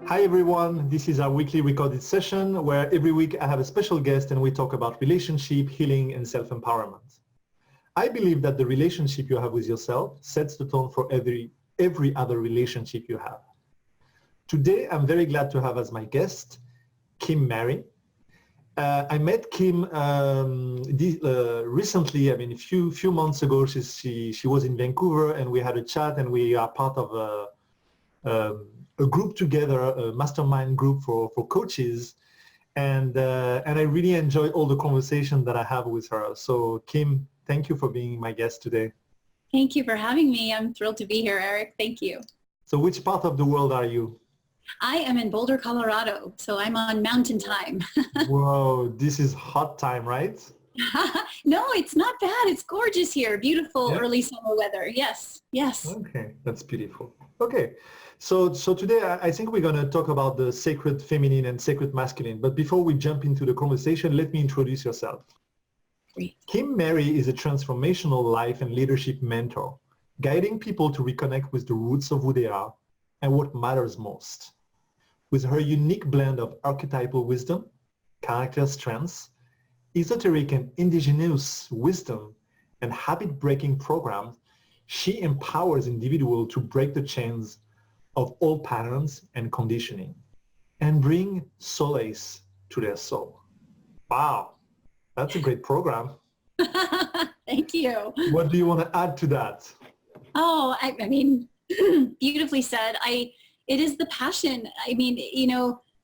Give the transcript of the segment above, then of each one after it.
Hi everyone, this is our weekly recorded session where every week I have a special guest and we talk about relationship, healing and self-empowerment. I believe that the relationship you have with yourself sets the tone for every other relationship you have. Today I'm very glad to have as my guest Kim Mary. I met Kim recently, a few months ago. She was in Vancouver and we had a chat and we are part of a group together, a mastermind group for coaches. And I really enjoy all the conversation that I have with her. So Kim, thank you for being my guest today. Thank you for having me. I'm thrilled to be here, Eric. Thank you. So which part of the world are you? I am in Boulder, Colorado, so I'm on mountain time. Whoa, this is hot time, right? No, it's not bad. It's gorgeous here. Beautiful early summer weather. Yes, yes. Okay, that's beautiful. Okay, so today I think we're going to talk about the sacred feminine and sacred masculine. But before we jump into the conversation, let me introduce yourself. Great. Kim Mary is a transformational life and leadership mentor, guiding people to reconnect with the roots of who they are and what matters most. With her unique blend of archetypal wisdom, character strengths, esoteric and indigenous wisdom, and habit-breaking programs, she empowers individuals to break the chains of old patterns and conditioning and bring solace to their soul. Wow, that's a great program. Thank you. What do you want to add to that? Oh, I mean, beautifully said. It is the passion. I mean,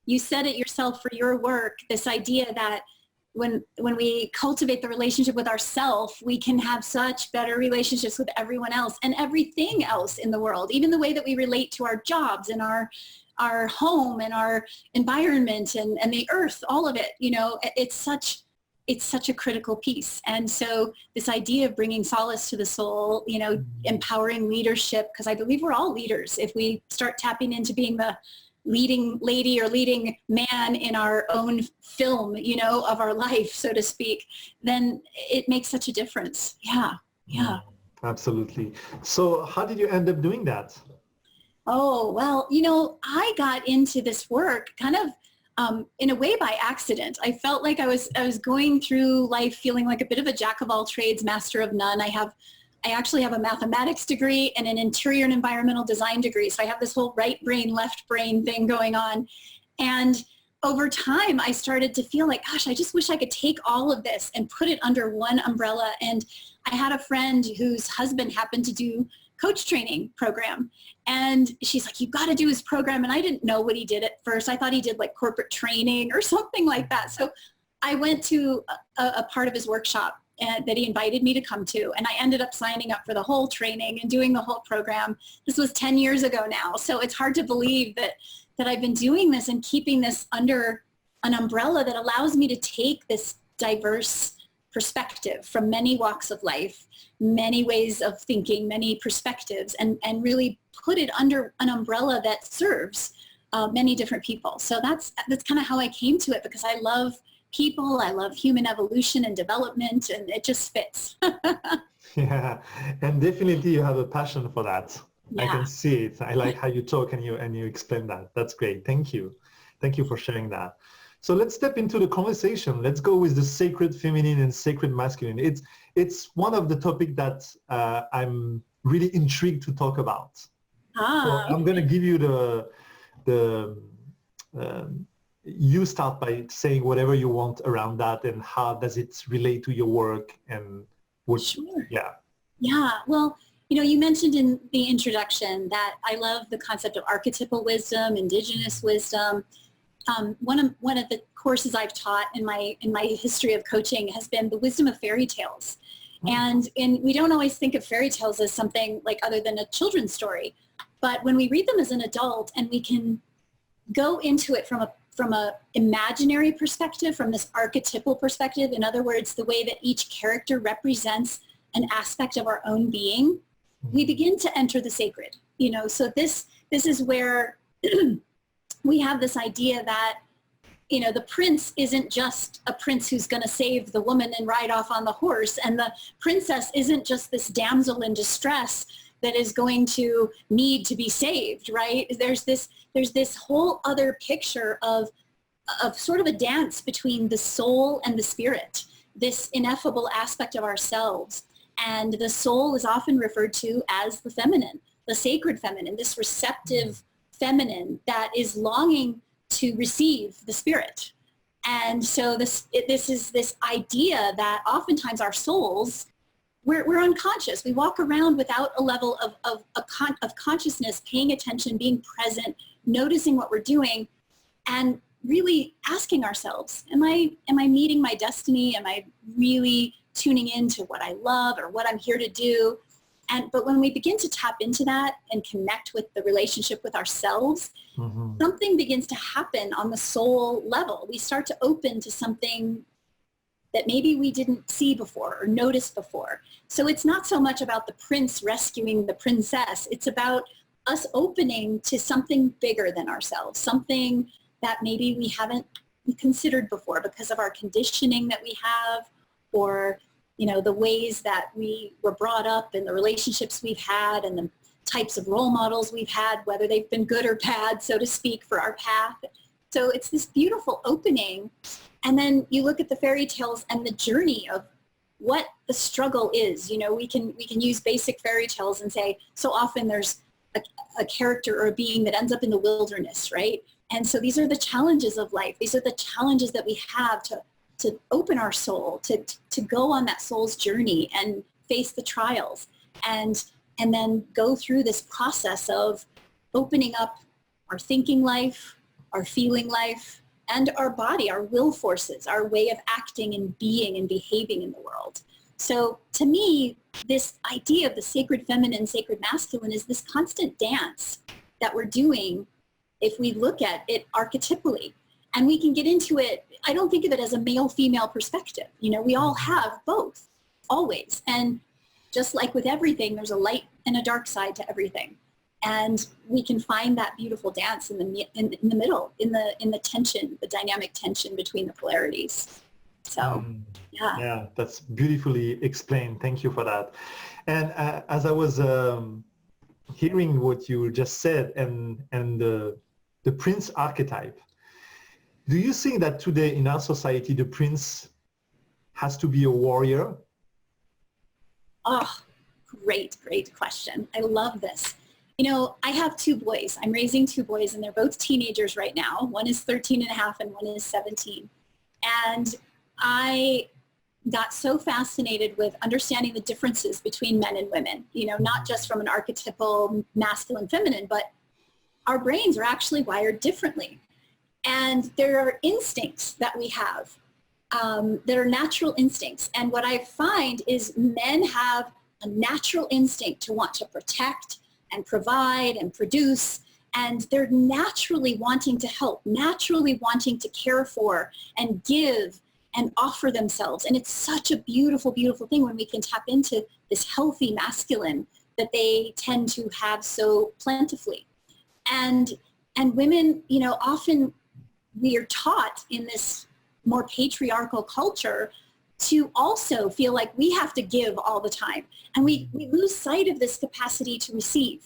you said it yourself for your work, this idea that when we cultivate the relationship with ourselves, we can have such better relationships with everyone else and everything else in the world, even the way that we relate to our jobs and our home and our environment and the earth, all of it. It's such a critical piece. And so this idea of bringing solace to the soul, empowering leadership, because I believe we're all leaders. If we start tapping into being the leading lady or leading man in our own film, of our life, so to speak, then it makes such a difference. Yeah. Absolutely. So how did you end up doing that? Oh, well, I got into this work kind of in a way by accident. I felt like I was going through life feeling like a bit of a jack of all trades, master of none. I actually have a mathematics degree and an interior and environmental design degree. So I have this whole right brain, left brain thing going on. And over time, I started to feel like, gosh, I just wish I could take all of this and put it under one umbrella. And I had a friend whose husband happened to do coach training program. And she's like, you've got to do his program. And I didn't know what he did at first. I thought he did like corporate training or something like that. So I went to a part of his workshop that he invited me to come to. And I ended up signing up for the whole training and doing the whole program. This was 10 years ago now. So it's hard to believe that I've been doing this and keeping this under an umbrella that allows me to take this diverse perspective from many walks of life, many ways of thinking, many perspectives, and really put it under an umbrella that serves many different people. So that's kind of how I came to it, because I love people, I love human evolution and development, and it just fits. Yeah, and definitely you have a passion for that. Yeah. I can see it. I like how you talk and you explain that. That's great. Thank you. Thank you for sharing that. So let's step into the conversation. Let's go with the sacred feminine and sacred masculine. It's one of the topics that I'm really intrigued to talk about. So I'm going to give you you start by saying whatever you want around that, and how does it relate to your work and what? Sure. Yeah. Yeah. Well, you mentioned in the introduction that I love the concept of archetypal wisdom, indigenous wisdom. One of the courses I've taught in my history of coaching has been the wisdom of fairy tales. And we don't always think of fairy tales as something like other than a children's story. But when we read them as an adult and we can go into it from a imaginary perspective, from this archetypal perspective, in other words, the way that each character represents an aspect of our own being, we begin to enter the sacred. So this is where we have this idea that, the prince isn't just a prince who's going to save the woman and ride off on the horse. And the princess isn't just this damsel in distress that is going to need to be saved, right? There's this whole other picture of sort of a dance between the soul and the spirit, this ineffable aspect of ourselves. And the soul is often referred to as the feminine, the sacred feminine, this receptive feminine that is longing to receive the spirit. And so this is this idea that oftentimes our souls, we're unconscious. We walk around without a level of consciousness, paying attention, being present, noticing what we're doing, and really asking ourselves, am I meeting my destiny? Am I really tuning into what I love or what I'm here to do? But when we begin to tap into that and connect with the relationship with ourselves, something begins to happen on the soul level. We start to open to something that maybe we didn't see before or notice before. So it's not so much about the prince rescuing the princess. It's about us opening to something bigger than ourselves, something that maybe we haven't considered before because of our conditioning that we have, or the ways that we were brought up and the relationships we've had and the types of role models we've had, whether they've been good or bad, so to speak, for our path. So it's this beautiful opening. And then you look at the fairy tales and the journey of what the struggle is. We can use basic fairy tales and say, so often there's a character or a being that ends up in the wilderness, right? And so these are the challenges of life. These are the challenges that we have to open our soul, to go on that soul's journey and face the trials, and then go through this process of opening up our thinking life, our feeling life, and our body, our will forces, our way of acting and being and behaving in the world. So to me, this idea of the sacred feminine, sacred masculine is this constant dance that we're doing if we look at it archetypally. And we can get into it. I don't think of it as a male-female perspective. We all have both, always. And just like with everything, there's a light and a dark side to everything. And we can find that beautiful dance in the middle, in the tension, the dynamic tension between the polarities. So, yeah. Yeah, that's beautifully explained. Thank you for that. And as I was hearing what you just said and the prince archetype, do you think that today in our society, the prince has to be a warrior? Oh, great question. I love this. I have two boys. I'm raising two boys, and they're both teenagers right now. One is 13 and a half and one is 17. And I got so fascinated with understanding the differences between men and women, not just from an archetypal masculine, feminine, but our brains are actually wired differently. And there are instincts that we have that are natural instincts. And what I find is men have a natural instinct to want to protect and provide and produce. And they're naturally wanting to help, naturally wanting to care for and give and offer themselves. And it's such a beautiful, beautiful thing when we can tap into this healthy masculine that they tend to have so plentifully. And women, often we are taught in this more patriarchal culture to also feel like we have to give all the time. And we lose sight of this capacity to receive,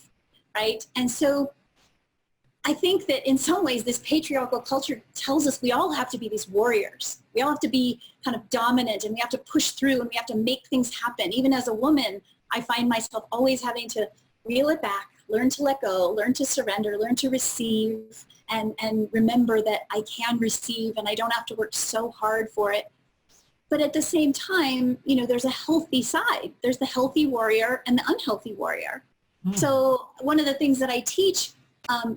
right? And so I think that in some ways this patriarchal culture tells us we all have to be these warriors. We all have to be kind of dominant, and we have to push through, and we have to make things happen. Even as a woman, I find myself always having to reel it back, learn to let go, learn to surrender, learn to receive, and remember that I can receive and I don't have to work so hard for it. But at the same time, there's a healthy side. There's the healthy warrior and the unhealthy warrior. So one of the things that I teach,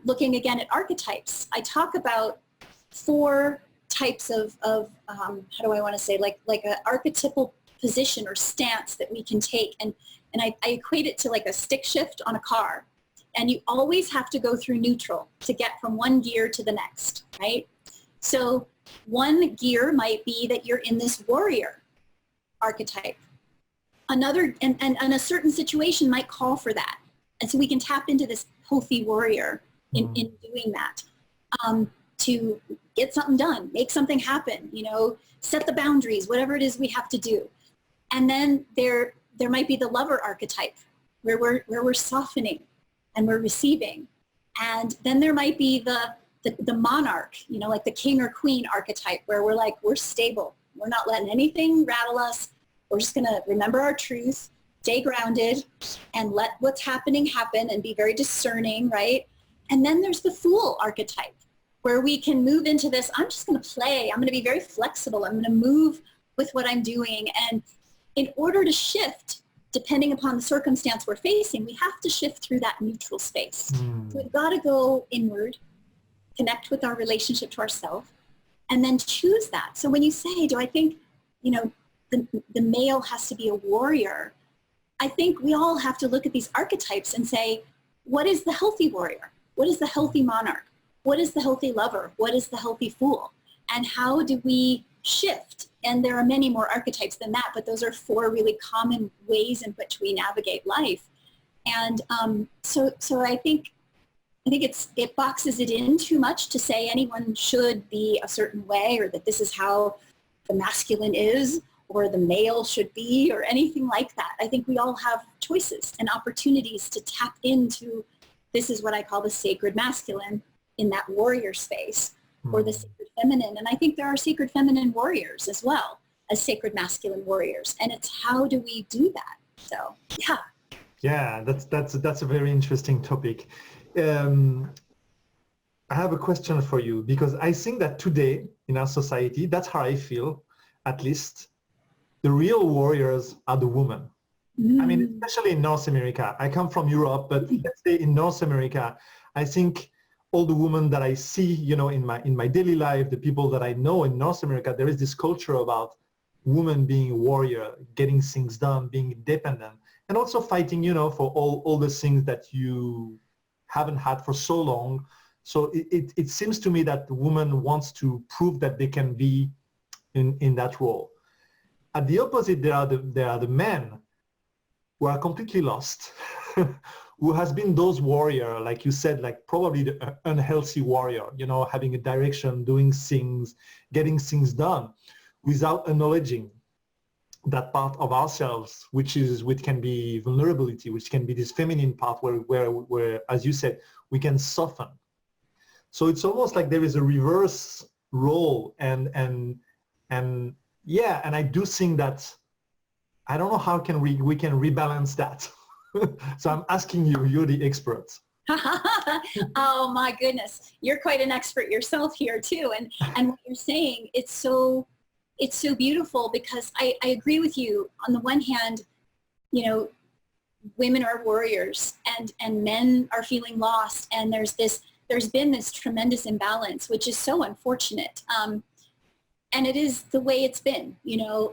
looking again at archetypes, I talk about 4 types of how do I want to say, like an archetypal position or stance that we can take. And I equate it to like a stick shift on a car. And you always have to go through neutral to get from one gear to the next, right? So one gear might be that you're in this warrior archetype. Another, and a certain situation might call for that. And so we can tap into this healthy warrior in doing that, to get something done, make something happen, set the boundaries, whatever it is we have to do. And then there might be the lover archetype, where we're softening and we're receiving. And then there might be the monarch, you know, like the king or queen archetype, where we're like, we're stable. We're not letting anything rattle us. We're just going to remember our truth, stay grounded, and let what's happening happen and be very discerning, right? And then there's the fool archetype, where we can move into this, I'm just going to play. I'm going to be very flexible. I'm going to move with what I'm doing. And in order to shift, depending upon the circumstance we're facing, we have to shift through that neutral space. So we've got to go inward, connect with our relationship to ourselves, and then choose that. So when you say, do I think, you know, the male has to be a warrior? I think we all have to look at these archetypes and say, what is the healthy warrior? What is the healthy monarch? What is the healthy lover? What is the healthy fool? And how do we shift? And there are many more archetypes than that, but those are 4 really common ways in which we navigate life. And so I think it boxes it in too much to say anyone should be a certain way, or that this is how the masculine is, or the male should be, or anything like that. I think we all have choices and opportunities to tap into, this is what I call the sacred masculine in that warrior space, or the sacred feminine. And I think there are sacred feminine warriors as well as sacred masculine warriors. And it's how do we do that? So, yeah. Yeah, that's a very interesting topic. I have a question for you, because I think that today in our society, that's how I feel, at least, the real warriors are the women. I mean, especially in North America. I come from Europe, but let's say in North America, I think all the women that I see, you know, in my daily life, the people that I know in North America, there is this culture about women being a warrior, getting things done, being independent, and also fighting, you know, for all the things that you haven't had for so long. So it seems to me that the woman wants to prove that they can be in that role. At the opposite, there are the men who are completely lost, who has been those warrior, like you said, like probably the unhealthy warrior, you know, having a direction, doing things, getting things done without acknowledging that part of ourselves, which can be vulnerability, which can be this feminine part where, as you said, we can soften. So it's almost like there is a reverse role, and yeah, and I do think that I don't know how can we can rebalance that. So I'm asking you, you're the expert. Oh my goodness, you're quite an expert yourself here too. And what you're saying, it's so beautiful, because I agree with you. On the one hand, you know, women are warriors and men are feeling lost, and there's been this tremendous imbalance, which is so unfortunate. And it is the way it's been, you know.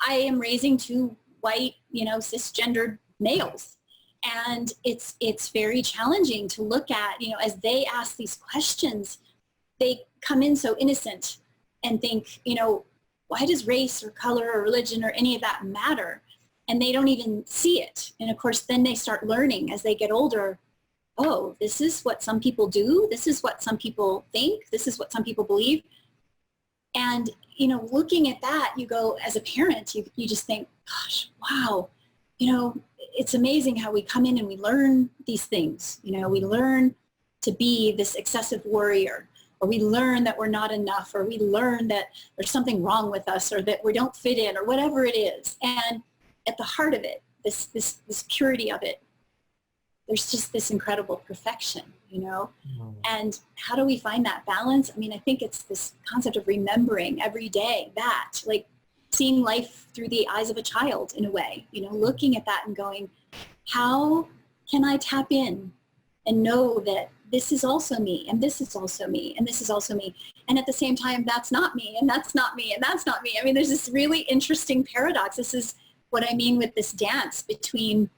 I am raising 2 white, you know, cisgendered males. And it's very challenging to look at, you know, as they ask these questions, they come in so innocent and think, you know, why does race or color or religion or any of that matter? And they don't even see it. And of course, then they start learning as they get older, oh, this is what some people do. This is what some people think. This is what some people believe. And, you know, looking at that, you go, as a parent, you just think, gosh, wow, you know, it's amazing how we come in and we learn these things. You know, we learn to be this excessive warrior, or we learn that we're not enough, or we learn that there's something wrong with us, or that we don't fit in, or whatever it is. And at the heart of it, this purity of it, there's just this incredible perfection, you know? And how do we find that balance? I mean, I think it's this concept of remembering every day that, like, seeing life through the eyes of a child in a way, you know, looking at that and going, how can I tap in and know that this is also me, and this is also me, and this is also me. And at the same time, that's not me, and that's not me, and that's not me. I mean, there's this really interesting paradox. This is what I mean with this dance between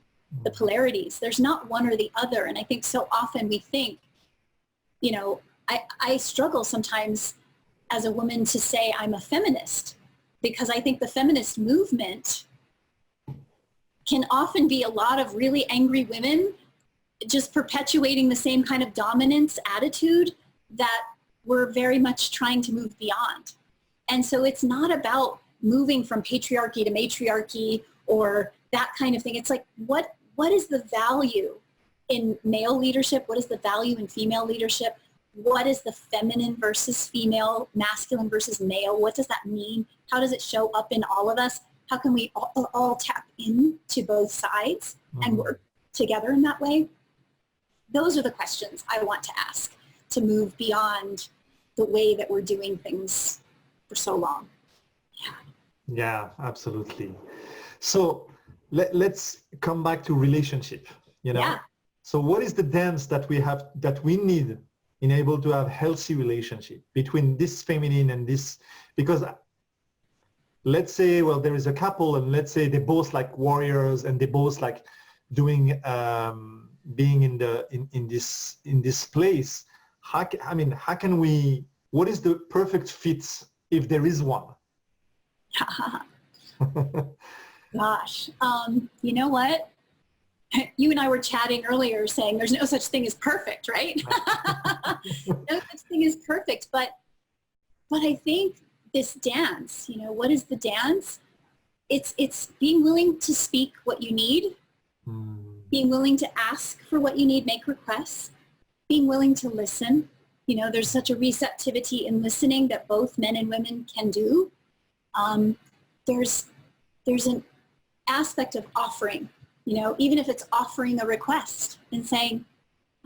the polarities. There's not one or the other. And I think so often we think, you know, I struggle sometimes as a woman to say I'm a feminist, because I think the feminist movement can often be a lot of really angry women just perpetuating the same kind of dominance attitude that we're very much trying to move beyond. And so it's not about moving from patriarchy to matriarchy or that kind of thing. It's like, what what is the value in male leadership? What is the value in female leadership? What is the feminine versus female, masculine versus male? What does that mean? How does it show up in all of us? How can we all tap into both sides and work together in that way? Those are the questions I want to ask to move beyond the way that we're doing things for so long. Yeah, absolutely. So let's come back to relationship, you know? Yeah. So what is the dance that we need in able to have healthy relationship between this feminine and this? Because let's say, well, there is a couple and let's say they both like warriors and they both like doing, being in this place. How can we, what is the perfect fit if there is one? Gosh, you know what? You and I were chatting earlier saying there's no such thing as perfect, right? No such thing as perfect, but I think this dance, you know, what is the dance? It's being willing to speak what you need, being willing to ask for what you need, make requests, being willing to listen. You know, there's such a receptivity in listening that both men and women can do. There's an aspect of offering, you know, even if it's offering a request and saying,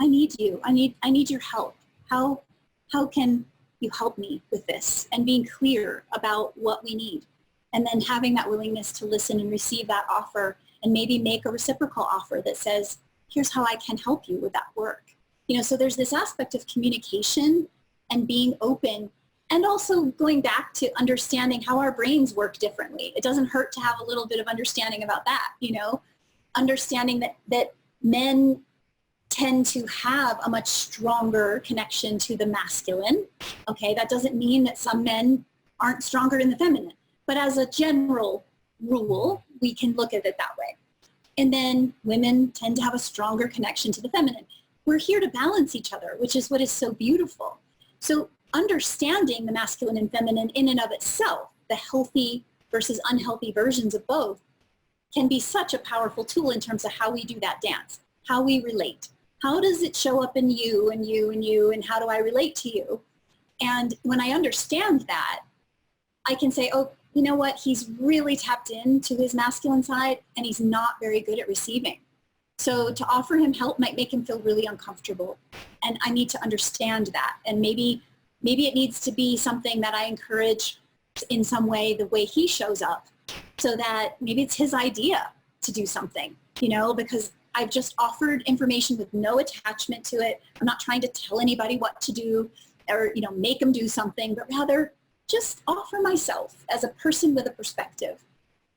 I need you, I need your help. How can you help me with this? And being clear about what we need. And then having that willingness to listen and receive that offer and maybe make a reciprocal offer that says, here's how I can help you with that work. You know, so there's this aspect of communication and being open, and also going back to understanding how our brains work differently. It doesn't hurt to have a little bit of understanding about that, you know, understanding that men tend to have a much stronger connection to the masculine. Okay, that doesn't mean that some men aren't stronger in the feminine, but as a general rule, we can look at it that way. And then women tend to have a stronger connection to the feminine. We're here to balance each other, which is what is so beautiful. So understanding the masculine and feminine in and of itself, the healthy versus unhealthy versions of both, can be such a powerful tool in terms of how we do that dance, how we relate. How does it show up in you and you and you, and how do I relate to you? And when I understand that, I can say, oh, you know what? He's really tapped into his masculine side and he's not very good at receiving. So to offer him help might make him feel really uncomfortable. And I need to understand that. And maybe it needs to be something that I encourage in some way, the way he shows up, so that maybe it's his idea to do something, you know, because I've just offered information with no attachment to it. I'm not trying to tell anybody what to do or, you know, make them do something, but rather just offer myself as a person with a perspective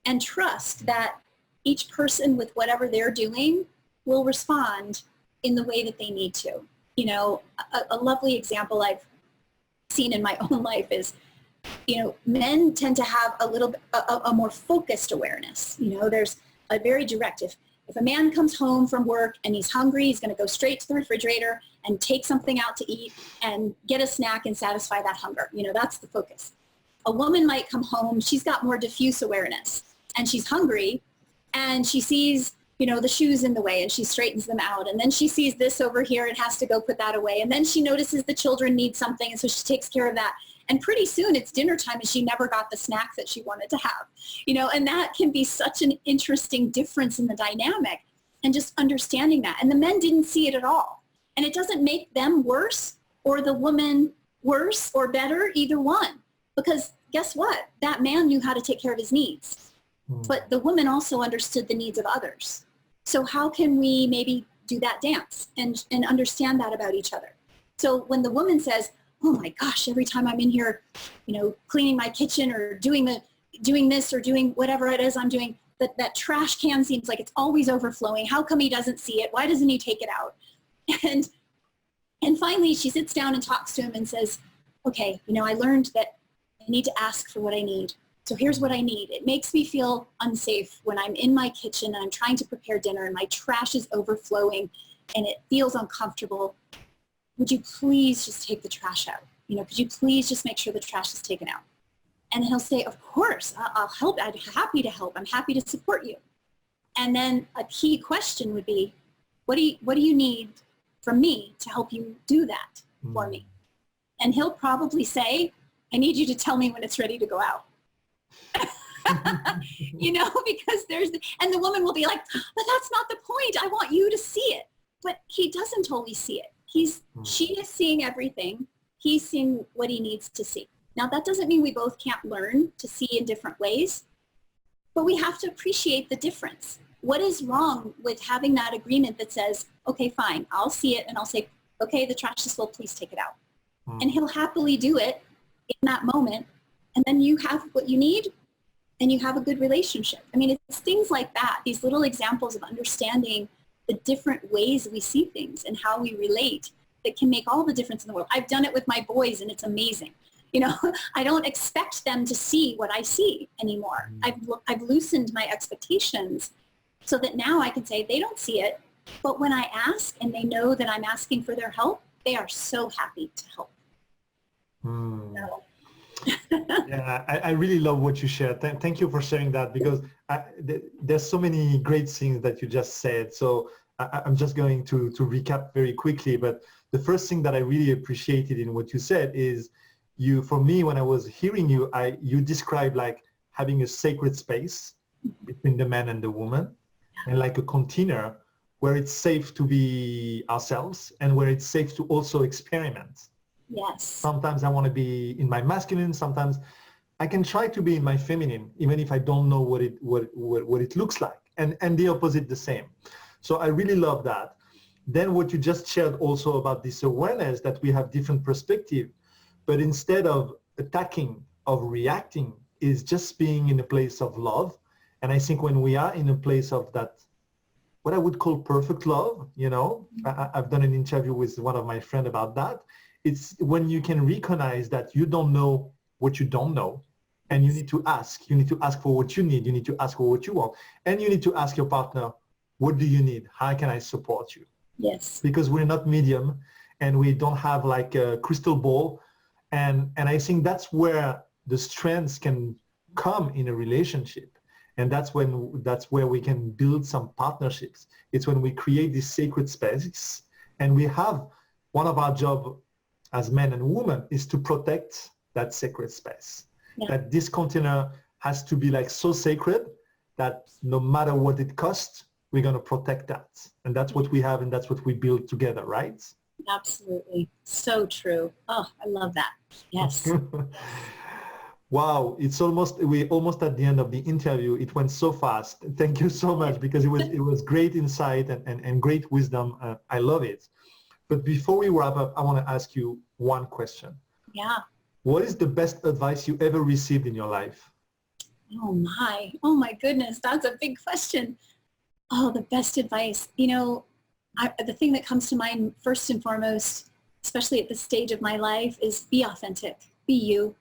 and trust that each person with whatever they're doing will respond in the way that they need to. You know, a lovely example I've seen in my own life is, you know, men tend to have a little bit, a more focused awareness. You know, there's a very directive. If a man comes home from work and he's hungry, he's going to go straight to the refrigerator and take something out to eat and get a snack and satisfy that hunger. You know, that's the focus. A woman might come home, she's got more diffuse awareness and she's hungry and she sees, you know, the shoes in the way and she straightens them out. And then she sees this over here and has to go put that away. And then she notices the children need something and so she takes care of that. And pretty soon it's dinner time and she never got the snack that she wanted to have, you know, and that can be such an interesting difference in the dynamic and just understanding that. And the men didn't see it at all. And it doesn't make them worse or the woman worse or better, either one, because guess what? That man knew how to take care of his needs, but the woman also understood the needs of others. So how can we maybe do that dance and understand that about each other? So when the woman says, oh my gosh, every time I'm in here, you know, cleaning my kitchen or doing this or doing whatever it is I'm doing, that trash can seems like it's always overflowing. How come he doesn't see it? Why doesn't he take it out? And finally she sits down and talks to him and says, okay, you know, I learned that I need to ask for what I need. So here's what I need. It makes me feel unsafe when I'm in my kitchen and I'm trying to prepare dinner and my trash is overflowing and it feels uncomfortable. Would you please just take the trash out? You know, could you please just make sure the trash is taken out? And he'll say, of course, I'll help. I'm happy to help. I'm happy to support you. And then a key question would be, what do you need from me to help you do that for me? And he'll probably say, I need you to tell me when it's ready to go out. Because and the woman will be like, but that's not the point. I want you to see it. But he doesn't always see it. She is seeing everything. He's seeing what he needs to see. Now, that doesn't mean we both can't learn to see in different ways, but we have to appreciate the difference. What is wrong with having that agreement that says, okay, fine, I'll see it, and I'll say, okay, the trash is full, please take it out. And he'll happily do it in that moment, and then you have what you need, and you have a good relationship. I mean, it's things like that, these little examples of understanding the different ways we see things and how we relate that can make all the difference in the world. I've done it with my boys, and it's amazing. I don't expect them to see what I see anymore. I've loosened my expectations so that now I can say they don't see it, but when I ask and they know that I'm asking for their help, they are so happy to help. So. Yeah, I really love what you shared. Thank you for sharing that, because there's so many great things that you just said. So I'm just going to recap very quickly. But the first thing that I really appreciated in what you said is for me, when I was hearing you, you described like having a sacred space between the man and the woman, and like a container where it's safe to be ourselves and where it's safe to also experiment. Yes. Sometimes I want to be in my masculine. Sometimes I can try to be in my feminine, even if I don't know what it looks like. And the opposite the same. So I really love that. Then what you just shared also about this awareness that we have different perspective, but instead of attacking, of reacting, is just being in a place of love. And I think when we are in a place of that, what I would call perfect love, I've done an interview with one of my friends about that. It's when you can recognize that you don't know what you don't know, and you need to ask. You need to ask for what you need. You need to ask for what you want. And you need to ask your partner, what do you need? How can I support you? Yes. Because we're not medium, and we don't have like a crystal ball. And I think that's where the strengths can come in a relationship. And that's where we can build some partnerships. It's when we create this sacred space, and we have one of our job as men and women is to protect that sacred space. Yeah. That this container has to be like so sacred that no matter what it costs, we're going to protect that. And that's what we have, and that's what we build together, right? Absolutely. So true. Oh, I love that. Yes. Wow, we're almost at the end of the interview. It went so fast. Thank you so much, because it was great insight and great wisdom. I love it. But before we wrap up, I want to ask you one question. Yeah. What is the best advice you ever received in your life? Oh my goodness, that's a big question. Oh, the best advice. The thing that comes to mind first and foremost, especially at this stage of my life, is be authentic. Be you.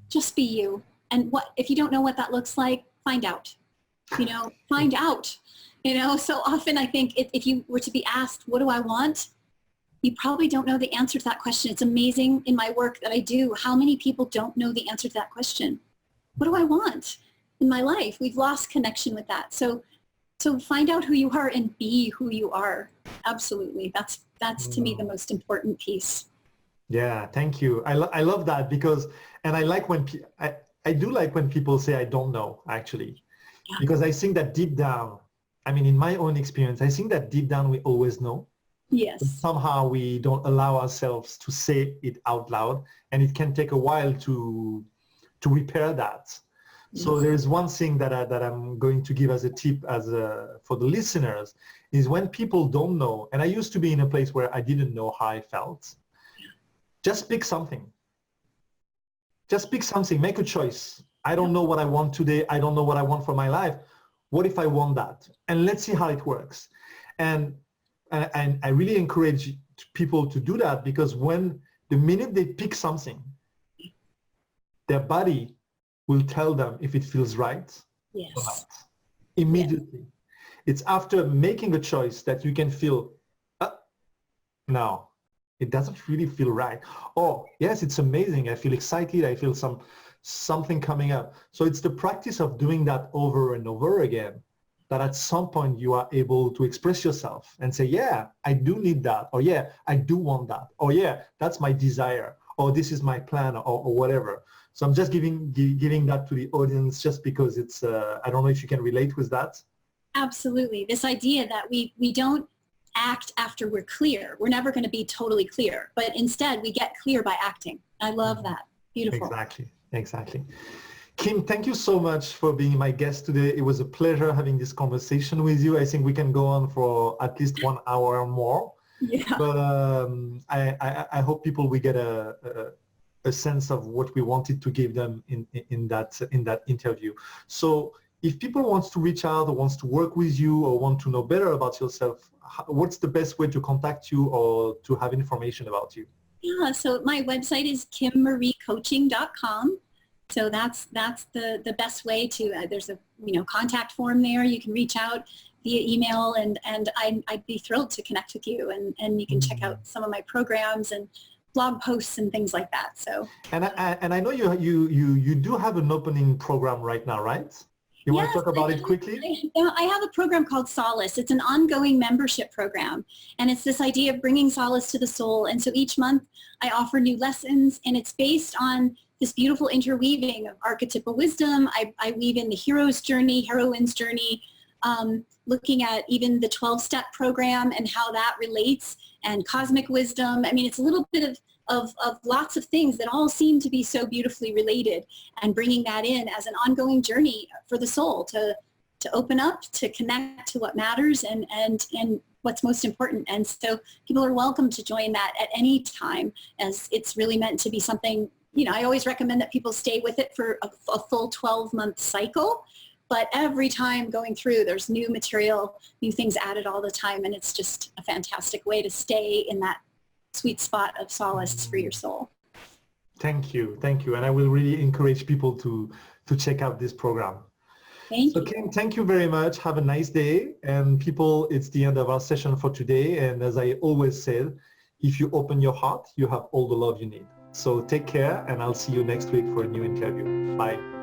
Just be you. And if you don't know what that looks like, find out. Find out. So often I think if you were to be asked, what do I want? You probably don't know the answer to that question. It's amazing in my work that I do how many people don't know the answer to that question. What do I want in my life? We've lost connection with that. So find out who you are and be who you are. Absolutely. That's to me the most important piece. Yeah, thank you. I love that, because, and I like when I do like when people say I don't know, actually, yeah. Because I think that deep down, in my own experience, I think that deep down we always know. Yes. But somehow we don't allow ourselves to say it out loud, and it can take a while to repair that. Yes. So there is one thing that I'm going to give as a tip for the listeners is when people don't know, and I used to be in a place where I didn't know how I felt. Just pick something. Just pick something. Make a choice. I don't know what I want today. I don't know what I want for my life. What if I want that? And let's see how it works. And I really encourage people to do that, because the minute they pick something, their body will tell them if it feels right yes. or not. Immediately. Yes. It's after making a choice that you can feel, no, it doesn't really feel right. Oh, yes, it's amazing. I feel excited. I feel something coming up. So it's the practice of doing that over and over again that at some point you are able to express yourself and say, yeah, I do need that, or yeah, I do want that, or yeah, that's my desire, or this is my plan, or whatever. So I'm just giving that to the audience just because it's, I don't know if you can relate with that. Absolutely. This idea that we don't act after we're clear. We're never going to be totally clear, but instead we get clear by acting. I love that. Beautiful. Exactly. Kim, thank you so much for being my guest today. It was a pleasure having this conversation with you. I think we can go on for at least 1 hour or more. Yeah. But I hope people will get a sense of what we wanted to give them in that interview. So if people want to reach out or wants to work with you or want to know better about yourself, what's the best way to contact you or to have information about you? Yeah, so my website is kimmariecoaching.com. So that's the best way to, there's a contact form there. You can reach out via email and I'd be thrilled to connect with you and you can check out some of my programs and blog posts and things like that. So and I know you do have an opening program right now, right? You want to talk about it quickly? I have a program called Solace. It's an ongoing membership program. And it's this idea of bringing solace to the soul. And so each month I offer new lessons and it's based on this beautiful interweaving of archetypal wisdom. I weave in the hero's journey, heroine's journey, looking at even the 12-step program and how that relates, and cosmic wisdom. I mean, it's a little bit of lots of things that all seem to be so beautifully related, and bringing that in as an ongoing journey for the soul to open up, to connect to what matters and what's most important. And so people are welcome to join that at any time, as it's really meant to be something, I always recommend that people stay with it for a full 12-month cycle. But every time going through, there's new material, new things added all the time. And it's just a fantastic way to stay in that sweet spot of solace for your soul. Thank you. And I will really encourage people to check out this program. Thank you. Kim, thank you very much. Have a nice day. And people, it's the end of our session for today. And as I always said, if you open your heart, you have all the love you need. So take care, and I'll see you next week for a new interview. Bye.